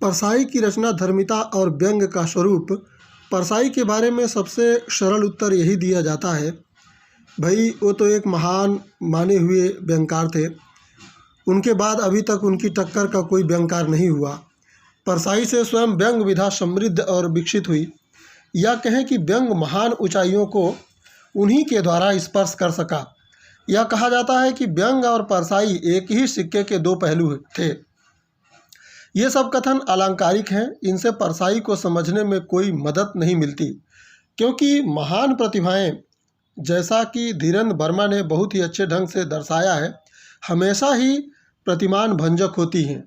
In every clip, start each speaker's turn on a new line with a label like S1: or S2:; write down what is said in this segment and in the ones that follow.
S1: परसाई की रचना धर्मिता और व्यंग का स्वरूप। परसाई के बारे में सबसे सरल उत्तर यही दिया जाता है, भाई वो तो एक महान माने हुए व्यंगकार थे, उनके बाद अभी तक उनकी टक्कर का कोई व्यंगकार नहीं हुआ। परसाई से स्वयं व्यंग विधा समृद्ध और विकसित हुई, या कहें कि व्यंग महान ऊंचाइयों को उन्हीं के द्वारा स्पर्श कर सका। यह कहा जाता है कि व्यंग और परसाई एक ही सिक्के के दो पहलू थे। ये सब कथन अलंकारिक हैं, इनसे परसाई को समझने में कोई मदद नहीं मिलती, क्योंकि महान प्रतिभाएं, जैसा कि धीरेन्द्र वर्मा ने बहुत ही अच्छे ढंग से दर्शाया है, हमेशा ही प्रतिमान भंजक होती हैं।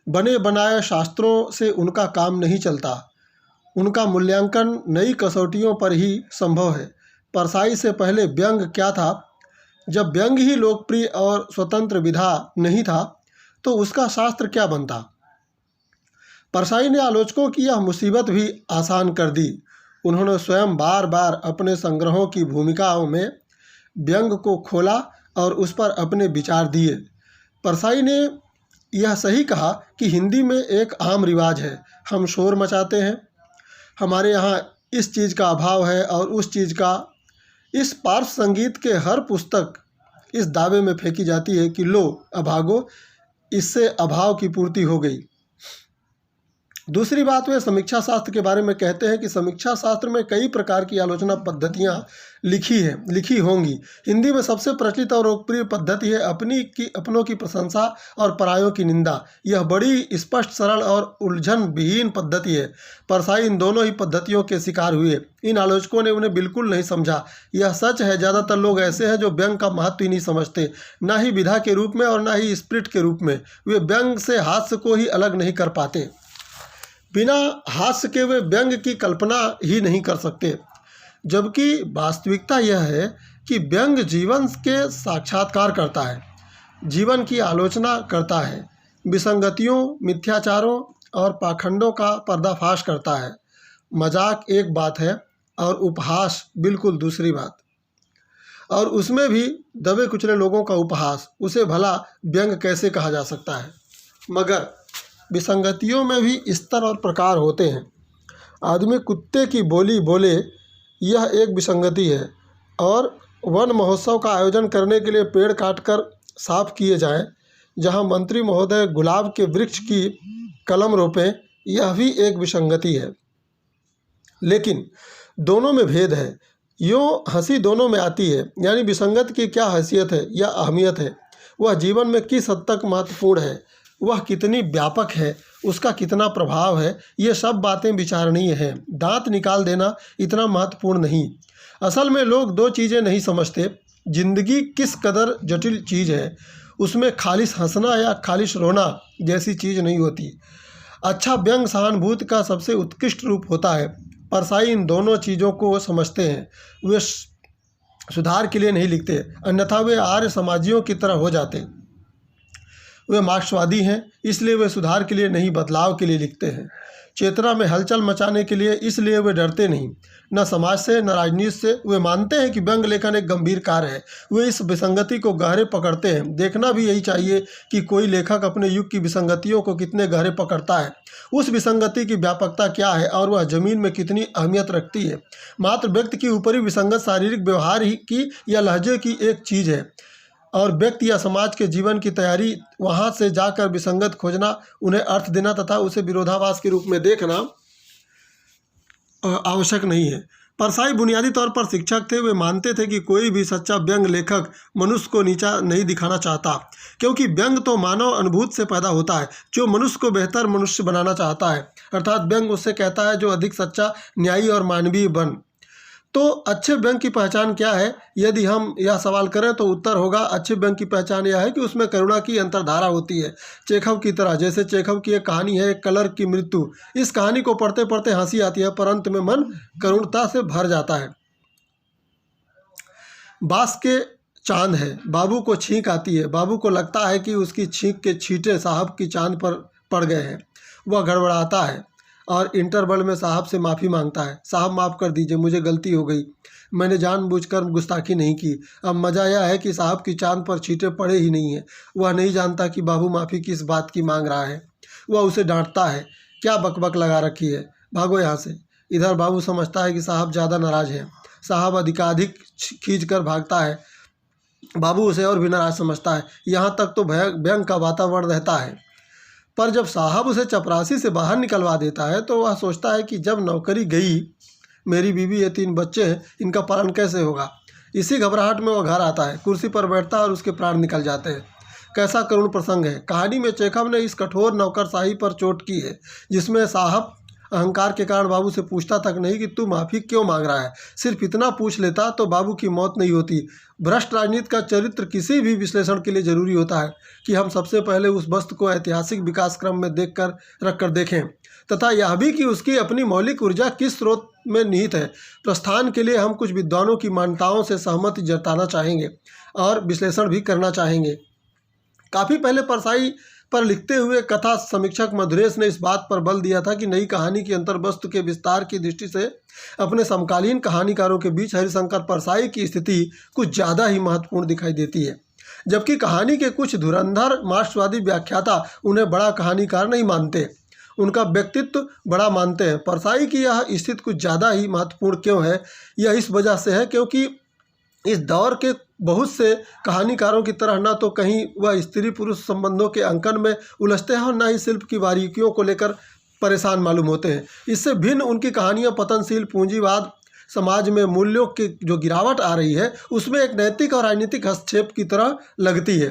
S1: बने बनाए शास्त्रों से उनका काम नहीं चलता, उनका मूल्यांकन नई कसौटियों पर ही संभव है। परसाई से पहले व्यंग क्या था? जब व्यंग ही लोकप्रिय और स्वतंत्र विधा नहीं था तो उसका शास्त्र क्या बनता? परसाई ने आलोचकों की यह मुसीबत भी आसान कर दी। उन्होंने स्वयं बार बार अपने संग्रहों की भूमिकाओं में व्यंग को खोला और उस पर अपने विचार दिए। परसाई ने यह सही कहा कि हिंदी में एक आम रिवाज है, हम शोर मचाते हैं, हमारे यहाँ इस चीज़ का अभाव है और उस चीज़ का। इस पार्श्व संगीत के हर पुस्तक इस दावे में फेंकी जाती है कि लो अभागो, इससे अभाव की पूर्ति हो गई। दूसरी बात, वे समीक्षा शास्त्र के बारे में कहते हैं कि समीक्षा शास्त्र में कई प्रकार की आलोचना पद्धतियाँ लिखी होंगी। हिंदी में सबसे प्रचलित और लोकप्रिय पद्धति है अपनों की प्रशंसा और परायों की निंदा। यह बड़ी स्पष्ट, सरल और उलझन विहीन पद्धति है। परसाई इन दोनों ही पद्धतियों के शिकार हुए। इन आलोचकों ने उन्हें बिल्कुल नहीं समझा। यह सच है, ज़्यादातर लोग ऐसे हैं जो व्यंग का महत्व ही नहीं समझते, ना ही विधा के रूप में और ना ही स्पिरिट के रूप में। वे व्यंग से हास्य को ही अलग नहीं कर पाते। बिना हास्य के वे व्यंग की कल्पना ही नहीं कर सकते, जबकि वास्तविकता यह है कि व्यंग जीवन के साक्षात्कार करता है, जीवन की आलोचना करता है, विसंगतियों, मिथ्याचारों और पाखंडों का पर्दाफाश करता है। मजाक एक बात है और उपहास बिल्कुल दूसरी बात, और उसमें भी दबे कुचले लोगों का उपहास, उसे भला व्यंग कैसे कहा जा सकता है? मगर विसंगतियों में भी स्तर और प्रकार होते हैं। आदमी कुत्ते की बोली बोले, यह एक विसंगति है, और वन महोत्सव का आयोजन करने के लिए पेड़ काटकर साफ किए जाएं, जहां मंत्री महोदय गुलाब के वृक्ष की कलम रोपें, यह भी एक विसंगति है। लेकिन दोनों में भेद है, यूँ हंसी दोनों में आती है। यानी विसंगत की क्या हैसियत है या अहमियत है, वह जीवन में किस हद तक महत्वपूर्ण है, वह कितनी व्यापक है, उसका कितना प्रभाव है, ये सब बातें विचारणीय हैं। दांत निकाल देना इतना महत्वपूर्ण नहीं। असल में लोग दो चीज़ें नहीं समझते, जिंदगी किस कदर जटिल चीज़ है, उसमें खालिश हंसना या खालिश रोना जैसी चीज़ नहीं होती। अच्छा व्यंग सहानुभूति का सबसे उत्कृष्ट रूप होता है। परसाई इन दोनों चीज़ों को समझते हैं। वे सुधार के लिए नहीं लिखते, अन्यथा वे आर्य समाजियों की तरह हो जाते। वे मार्क्सवादी हैं, इसलिए वे सुधार के लिए नहीं, बदलाव के लिए लिखते हैं। चेतना में हलचल मचाने के लिए, इसलिए वे डरते नहीं, न समाज से न राजनीति से। वे मानते हैं कि व्यंग लेखन एक गंभीर कार्य है। वे इस विसंगति को गहरे पकड़ते हैं। देखना भी यही चाहिए कि कोई लेखक अपने युग की विसंगतियों को कितने गहरे पकड़ता है, उस विसंगति की व्यापकता क्या है और वह जमीन में कितनी अहमियत रखती है। मात्र व्यक्ति की ऊपरी विसंगत शारीरिक व्यवहार ही की या लहजे की एक चीज़ है, और व्यक्ति या समाज के जीवन की तैयारी वहाँ से जाकर विसंगत खोजना, उन्हें अर्थ देना तथा उसे विरोधाभास के रूप में देखना आवश्यक नहीं है। परसाई बुनियादी तौर पर शिक्षक थे। वे मानते थे कि कोई भी सच्चा व्यंग लेखक मनुष्य को नीचा नहीं दिखाना चाहता, क्योंकि व्यंग तो मानव अनुभूति से पैदा होता है, जो मनुष्य को बेहतर मनुष्य बनाना चाहता है। अर्थात व्यंग उससे कहता है जो अधिक सच्चा, न्यायी और मानवीय बन। तो अच्छे व्यंग की पहचान क्या है? यदि हम यह सवाल करें तो उत्तर होगा, अच्छे व्यंग की पहचान यह है कि उसमें करुणा की अंतर्धारा होती है। चेखव की तरह, जैसे चेखव की एक कहानी है, एक कलर की मृत्यु। इस कहानी को पढ़ते पढ़ते हंसी आती है, पर अंत में मन करुणता से भर जाता है। बांस के चांद है, बाबू को छींक आती है। बाबू को लगता है कि उसकी छींक के छींटे साहब की चांद पर पड़ गए हैं। वह गड़बड़ाता है और इंटरवल में साहब से माफ़ी मांगता है। साहब माफ़ कर दीजिए, मुझे गलती हो गई, मैंने जानबूझकर गुस्ताखी नहीं की। अब मज़ा यह है कि साहब की चांद पर छींटे पड़े ही नहीं हैं। वह नहीं जानता कि बाबू माफ़ी किस बात की मांग रहा है। वह उसे डांटता है, क्या बकबक लगा रखी है, भागो यहाँ से। इधर बाबू समझता है कि साहब ज़्यादा नाराज़ हैं। साहब अधिकाधिक खींच कर भागता है। बाबू उसे और भी नाराज समझता है। यहाँ तक तो व्यंग का वातावरण रहता है, पर जब साहब उसे चपरासी से बाहर निकलवा देता है तो वह सोचता है कि जब नौकरी गई, मेरी बीवी ये 3 बच्चे हैं, इनका पालन कैसे होगा। इसी घबराहट में वह घर आता है, कुर्सी पर बैठता है और उसके प्राण निकल जाते हैं। कैसा करुण प्रसंग है। कहानी में चेखव ने इस कठोर नौकरशाही पर चोट की है, जिसमें साहब अहंकार के कारण बाबू से पूछता तक नहीं कि तू माफ़ी क्यों मांग रहा है। सिर्फ इतना पूछ लेता तो बाबू की मौत नहीं होती। भ्रष्ट राजनीति का चरित्र किसी भी विश्लेषण के लिए जरूरी होता है कि हम सबसे पहले उस वस्तु को ऐतिहासिक विकास क्रम में रख कर देखें, तथा यह भी कि उसकी अपनी मौलिक ऊर्जा किस स्रोत में निहित है। प्रस्थान के लिए हम कुछ विद्वानों की मान्यताओं से सहमति जताना चाहेंगे और विश्लेषण भी करना चाहेंगे। काफ़ी पहले परसाई पर लिखते हुए कथा समीक्षक मधुरेश ने इस बात पर बल दिया था कि नई कहानी की अंतर्वस्तु के विस्तार की दृष्टि से अपने समकालीन कहानीकारों के बीच हरिशंकर परसाई की स्थिति कुछ ज़्यादा ही महत्वपूर्ण दिखाई देती है, जबकि कहानी के कुछ धुरंधर मार्क्सवादी व्याख्याता उन्हें बड़ा कहानीकार नहीं मानते, उनका व्यक्तित्व बड़ा मानते हैं। परसाई की यह स्थिति कुछ ज़्यादा ही महत्वपूर्ण क्यों है? यह इस वजह से है क्योंकि इस दौर के बहुत से कहानीकारों की तरह न तो कहीं वह स्त्री पुरुष संबंधों के अंकन में उलझते हैं और न ही शिल्प की बारीकियों को लेकर परेशान मालूम होते हैं। इससे भिन्न उनकी कहानियां पतनशील पूंजीवाद समाज में मूल्यों की जो गिरावट आ रही है उसमें एक नैतिक और राजनीतिक हस्तक्षेप की तरह लगती है।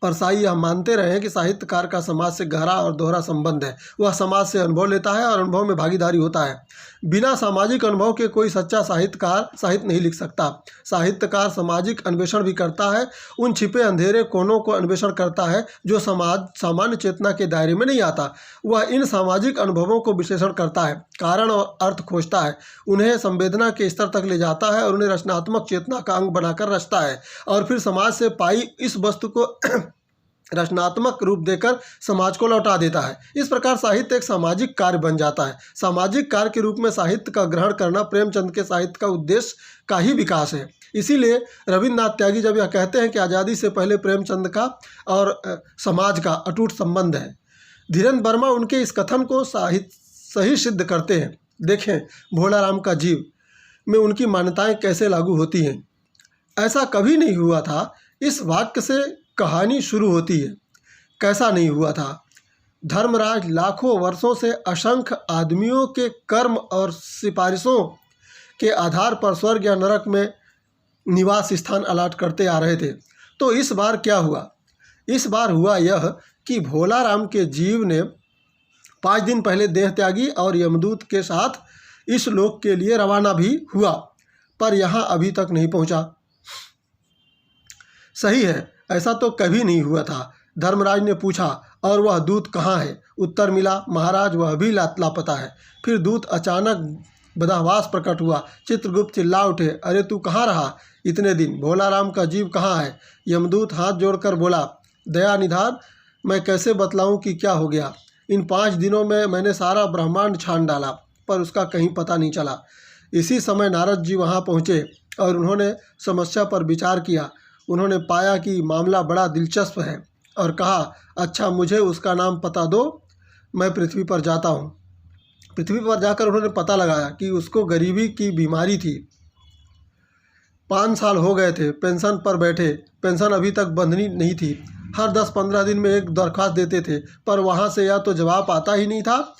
S1: परसाई यह मानते रहे हैं कि साहित्यकार का समाज से गहरा और दोहरा संबंध है। वह समाज से अनुभव लेता है और अनुभव में भागीदारी होता है। बिना सामाजिक अनुभव के कोई सच्चा साहित्यकार साहित्य नहीं लिख सकता। साहित्यकार सामाजिक अन्वेषण भी करता है, उन छिपे अंधेरे कोनों को अन्वेषण करता है जो समाज सामान्य चेतना के दायरे में नहीं आता। वह इन सामाजिक अनुभवों को विश्लेषण करता है, कारण और अर्थ खोजता है, उन्हें संवेदना के स्तर तक ले जाता है और उन्हें रचनात्मक चेतना का अंग बनाकर रचता है और फिर समाज से पाई इस वस्तु को रचनात्मक रूप देकर समाज को लौटा देता है। इस प्रकार साहित्य एक सामाजिक कार्य बन जाता है। सामाजिक कार्य के रूप में साहित्य का ग्रहण करना प्रेमचंद के साहित्य का उद्देश्य का ही विकास है। इसीलिए रविन्द्रनाथ त्यागी जब यह कहते हैं कि आज़ादी से पहले प्रेमचंद का और समाज का अटूट संबंध है, धीरेन्द्र वर्मा उनके इस कथन को सही सिद्ध करते हैं। देखें भोलाराम का जीव में उनकी मान्यताएं कैसे लागू होती हैं। ऐसा कभी नहीं हुआ था, इस वाक्य से कहानी शुरू होती है। कैसा नहीं हुआ था? धर्मराज लाखों वर्षों से असंख्य आदमियों के कर्म और सिफारिशों के आधार पर स्वर्ग या नरक में निवास स्थान अलाट करते आ रहे थे। तो इस बार क्या हुआ? इस बार हुआ यह कि भोलाराम के जीव ने 5 दिन पहले देह त्यागी और यमदूत के साथ इस लोक के लिए रवाना भी हुआ, पर यहाँ अभी तक नहीं पहुँचा। सही है, ऐसा तो कभी नहीं हुआ था। धर्मराज ने पूछा, और वह दूत कहाँ है? उत्तर मिला, महाराज वह भी लापता है। फिर दूत अचानक बदहवास प्रकट हुआ। चित्रगुप्त चिल्ला उठे, अरे तू कहाँ रहा इतने दिन? भोलाराम का जीव कहाँ है? यमदूत हाथ जोड़कर बोला, दया निधान, मैं कैसे बतलाऊं कि क्या हो गया। इन 5 दिनों में मैंने सारा ब्रह्मांड छान डाला, पर उसका कहीं पता नहीं चला। इसी समय नारद जी वहाँ पहुँचे और उन्होंने समस्या पर विचार किया। उन्होंने पाया कि मामला बड़ा दिलचस्प है और कहा, अच्छा मुझे उसका नाम पता दो, मैं पृथ्वी पर जाता हूँ। पृथ्वी पर जाकर उन्होंने पता लगाया कि उसको गरीबी की बीमारी थी। 5 साल हो गए थे पेंशन पर बैठे, पेंशन अभी तक बंधनी नहीं थी। हर 10-15 दिन में एक दरख्वास्त देते थे, पर वहाँ से या तो जवाब आता ही नहीं था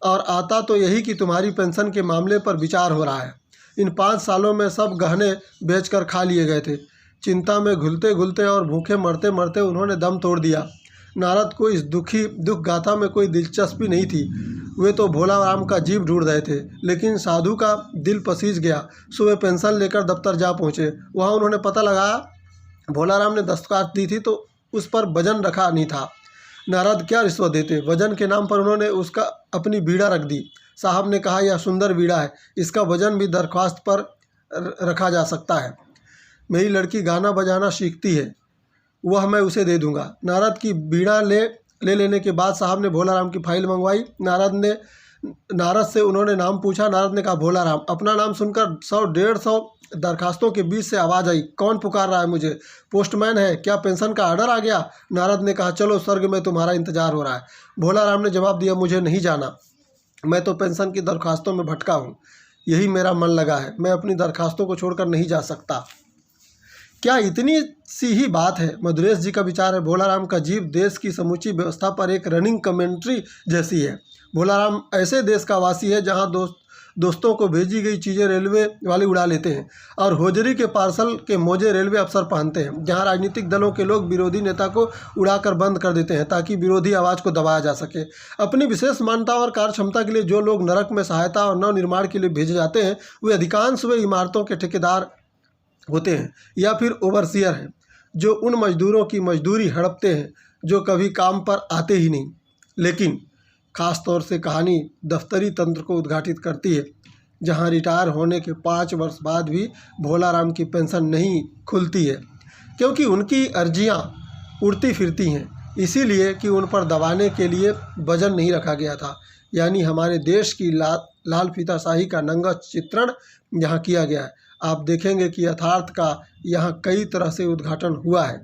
S1: और आता तो यही कि तुम्हारी पेंशन के मामले पर विचार हो रहा है। इन 5 सालों में सब गहने बेचकर खा लिए गए थे। चिंता में घुलते घुलते और भूखे मरते मरते उन्होंने दम तोड़ दिया। नारद को इस दुख गाथा में कोई दिलचस्पी नहीं थी। वे तो भोलाराम का जीव ढूंढ रहे थे, लेकिन साधु का दिल पसीज गया। सुबह पेंशन लेकर दफ्तर जा पहुँचे। वहाँ उन्होंने पता लगाया भोलाराम ने दस्तखत दी थी तो उस पर वजन रखा नहीं था। नारद क्या रिश्वत देते? वजन के नाम पर उन्होंने उसका अपनी बीड़ा रख दी। साहब ने कहा, यह सुंदर बीड़ा है, इसका वजन भी दरख्वास्त पर रखा जा सकता है। मेरी लड़की गाना बजाना सीखती है, वह मैं उसे दे दूंगा। नारद की बीड़ा ले लेने के बाद साहब ने भोलाराम की फाइल मंगवाई। नारद से उन्होंने नाम पूछा। नारद ने कहा भोलाराम। अपना नाम सुनकर 100-150 दरखास्तों के बीच से आवाज़ आई, कौन पुकार रहा है मुझे? पोस्टमैन है क्या? पेंशन का ऑर्डर आ गया? नारद ने कहा, चलो स्वर्ग में तुम्हारा इंतजार हो रहा है। भोला राम ने जवाब दिया, मुझे नहीं जाना, मैं तो पेंशन की दरखास्तों में भटका हूँ, यही मेरा मन लगा है, मैं अपनी दरखास्तों को छोड़कर नहीं जा सकता। क्या इतनी सी ही बात है? मधुरेश जी का विचार है, भोला राम का जीव देश की समूची व्यवस्था पर एक रनिंग कमेंट्री जैसी है। भोला राम ऐसे देश का वासी है जहाँ दोस्तों को भेजी गई चीज़ें रेलवे वाले उड़ा लेते हैं और होजरी के पार्सल के मोजे रेलवे अफसर पहनते हैं, जहाँ राजनीतिक दलों के लोग विरोधी नेता को उड़ाकर बंद कर देते हैं ताकि विरोधी आवाज़ को दबाया जा सके। अपनी विशेष मान्यता और कार्य क्षमता के लिए जो लोग नरक में सहायता और नव निर्माण के लिए भेजे जाते हैं, वे अधिकांश वे इमारतों के ठेकेदार होते हैं या फिर ओवरसियर हैं, जो उन मजदूरों की मजदूरी हड़पते हैं जो कभी काम पर आते ही नहीं। लेकिन ख़ास तौर से कहानी दफ्तरी तंत्र को उद्घाटित करती है, जहां रिटायर होने के 5 वर्ष बाद भी भोला राम की पेंशन नहीं खुलती है, क्योंकि उनकी अर्जियां उड़ती फिरती हैं, इसीलिए कि उन पर दबाने के लिए वजन नहीं रखा गया था। यानी हमारे देश की लाल फीताशाही का नंगा चित्रण यहाँ किया गया है। आप देखेंगे कि यथार्थ का यहाँ कई तरह से उद्घाटन हुआ है।